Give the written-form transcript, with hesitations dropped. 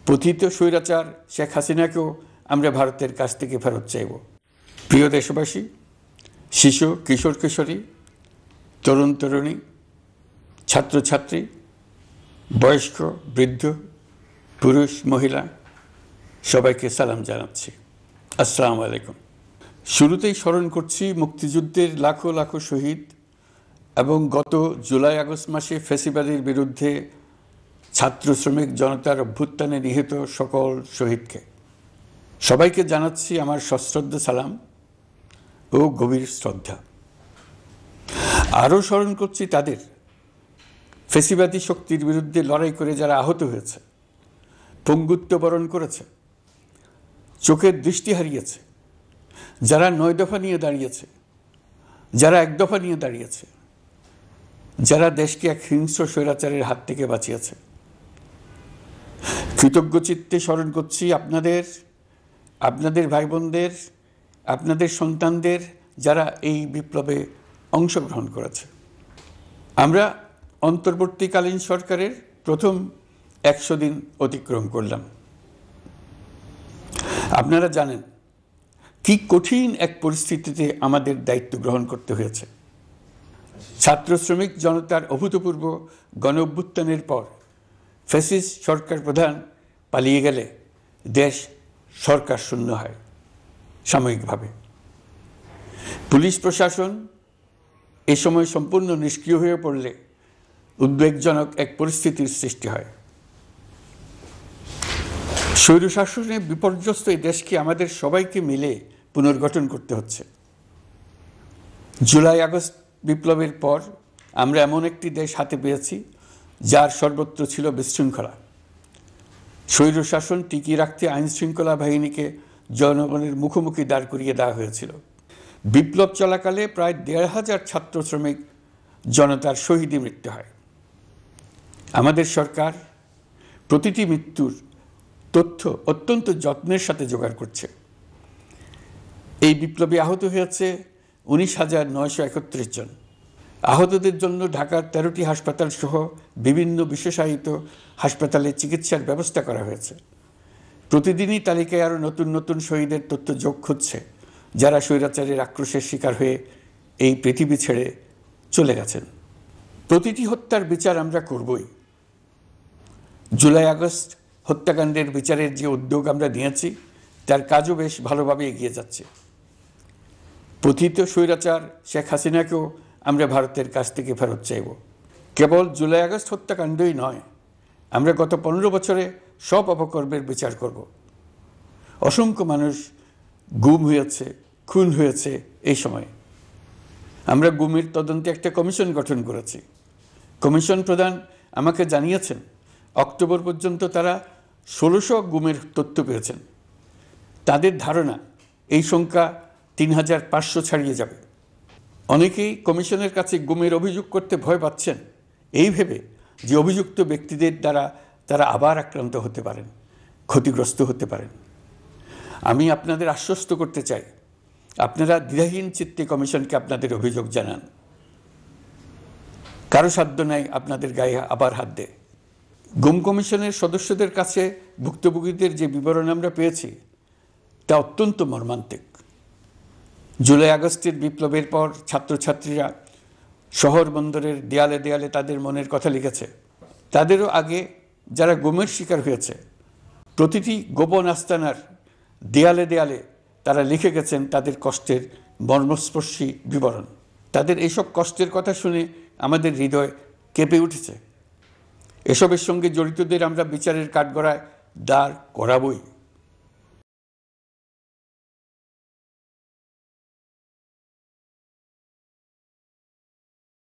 পতিত স্বৈরাচার শেখ হাসিনাকেও আমরা ভারতের কাছ থেকে ফেরত চাইব। প্রিয় দেশবাসী, শিশু, কিশোর কিশোরী, তরুণ তরুণী, ছাত্রছাত্রী, বয়স্ক, বৃদ্ধ, পুরুষ, মহিলা সবাইকে সালাম জানাচ্ছি। আসসালামু আলাইকুম। শুরুতেই স্মরণ করছি মুক্তিযুদ্ধের লাখো লাখো শহীদ এবং গত জুলাই আগস্ট মাসে ফ্যাসিবাদের বিরুদ্ধে ছাত্র শ্রমিক জনতার অভ্যুত্থানে নিহত সকল শহীদকে। সবাইকে জানাচ্ছি আমার সশ্রদ্ধ সালাম ও গভীর শ্রদ্ধা। আরও স্মরণ করছি তাদের, ফ্যাসিবাদী শক্তির বিরুদ্ধে লড়াই করে যারা আহত হয়েছে, পঙ্গুত্ব বরণ করেছে, চোখের দৃষ্টি হারিয়েছে, যারা ৯ দফা নিয়ে দাঁড়িয়েছে, যারা ১ দফা নিয়ে দাঁড়িয়েছে, যারা দেশকে এক হিংস্র স্বৈরাচারের হাত থেকে বাঁচিয়েছে। কৃতজ্ঞ চিত্তে স্মরণ করছি আপনাদের ভাই বোনদের, আপনাদের সন্তানদের যারা এই বিপ্লবে অংশগ্রহণ করেছে। আমরা অন্তর্বর্তীকালীন সরকারের প্রথম ১০০ দিন অতিক্রম করলাম। আপনারা জানেন কি কঠিন এক পরিস্থিতিতে আমাদের দায়িত্ব গ্রহণ করতে হয়েছে। ছাত্র শ্রমিক জনতার অভূতপূর্ব গণ অভ্যুত্থানের পর ফ্যাসিস্ট সরকার প্রধান পালিয়ে গেলে দেশ সরকার শূন্য হয় সাময়িকভাবে। পুলিশ প্রশাসন এ সময় সম্পূর্ণ নিষ্ক্রিয় হয়ে পড়লে উদ্বেগজনক এক পরিস্থিতির সৃষ্টি হয়। স্বৈরশাসনে বিপর্যস্ত এই দেশকে আমাদের সবাইকে মিলে পুনর্গঠন করতে হচ্ছে। জুলাই আগস্ট বিপ্লবের পর আমরা এমন একটি দেশ হাতে পেয়েছি যার সর্বত্র ছিল বিশৃঙ্খলা। স্বৈরশাসন টিকিয়ে রাখতে আইনশৃঙ্খলা বাহিনীকে জনগণের মুখোমুখি দাঁড় করিয়ে দেওয়া হয়েছিল। বিপ্লব চলাকালে প্রায় ১৫০০ ছাত্র শ্রমিক জনতার শহীদী মৃত্যু হয়। আমাদের সরকার প্রতিটি মৃত্যুর তথ্য অত্যন্ত যত্নের সাথে জোগাড় করছে। এই বিপ্লবে আহত হয়েছে ১৯,৯৩১ জন। আহতদের জন্য ঢাকার ১৩টি হাসপাতাল সহ বিভিন্ন বিশেষায়িত হাসপাতালে চিকিৎসার ব্যবস্থা করা হয়েছে। প্রতিদিনই তালিকায় আরও নতুন নতুন শহীদের তথ্য যোগ হচ্ছে, যারা স্বৈরাচারের আক্রোশের শিকার হয়ে এই পৃথিবী ছেড়ে চলে গেছেন। প্রতিটি হত্যার বিচার আমরা করবই। জুলাই আগস্ট হত্যাকাণ্ডের বিচারের যে উদ্যোগ আমরা নিয়েছি তার কাজও বেশ ভালোভাবে এগিয়ে যাচ্ছে। পতিত স্বৈরাচার শেখ হাসিনাকেও আমরা ভারতের কাছ থেকে ফেরত চাইব। কেবল জুলাই আগস্ট হত্যাকাণ্ডই নয়, আমরা গত ১৫ বছরে সব অপকর্মের বিচার করব। অসংখ্য মানুষ গুম হয়েছে, খুন হয়েছে। এই সময় আমরা গুমের তদন্তে একটা কমিশন গঠন করেছি। কমিশন প্রধান আমাকে জানিয়েছেন অক্টোবর পর্যন্ত তারা ১৬০০ গুমের তথ্য পেয়েছেন। তাদের ধারণা এই সংখ্যা ৩৫০০ ছাড়িয়ে যাবে। অনেকেই কমিশনের কাছে গুমের অভিযোগ করতে ভয় পাচ্ছেন, এই ভেবে যে অভিযুক্ত ব্যক্তিদের দ্বারা তারা আবার আক্রান্ত হতে পারেন, ক্ষতিগ্রস্ত হতে পারেন। আমি আপনাদের আশ্বস্ত করতে চাই, আপনারা দ্বিধাহীন চিত্তে কমিশনকে আপনাদের অভিযোগ জানান। কারো সাধ্য নাই আপনাদের গায়ে আবার হাত দেয়। গুম কমিশনের সদস্যদের কাছে ভুক্তভোগীদের যে বিবরণ আমরা পেয়েছি তা অত্যন্ত মর্মান্তিক। জুলাই আগস্টের বিপ্লবের পর ছাত্রছাত্রীরা শহর বন্দরের দেয়ালে দেয়ালে তাদের মনের কথা লিখেছে। তাদেরও আগে যারা গুমের শিকার হয়েছে প্রতিটি গোপন আস্তানার দেয়ালে দেয়ালে তারা লিখে গেছেন তাদের কষ্টের মর্মস্পর্শী বিবরণ। তাদের এইসব কষ্টের কথা শুনে আমাদের হৃদয় কেঁপে উঠেছে। এসবের সঙ্গে জড়িতদের আমরা বিচারের কাঠগড়ায় দাঁড় করাবই।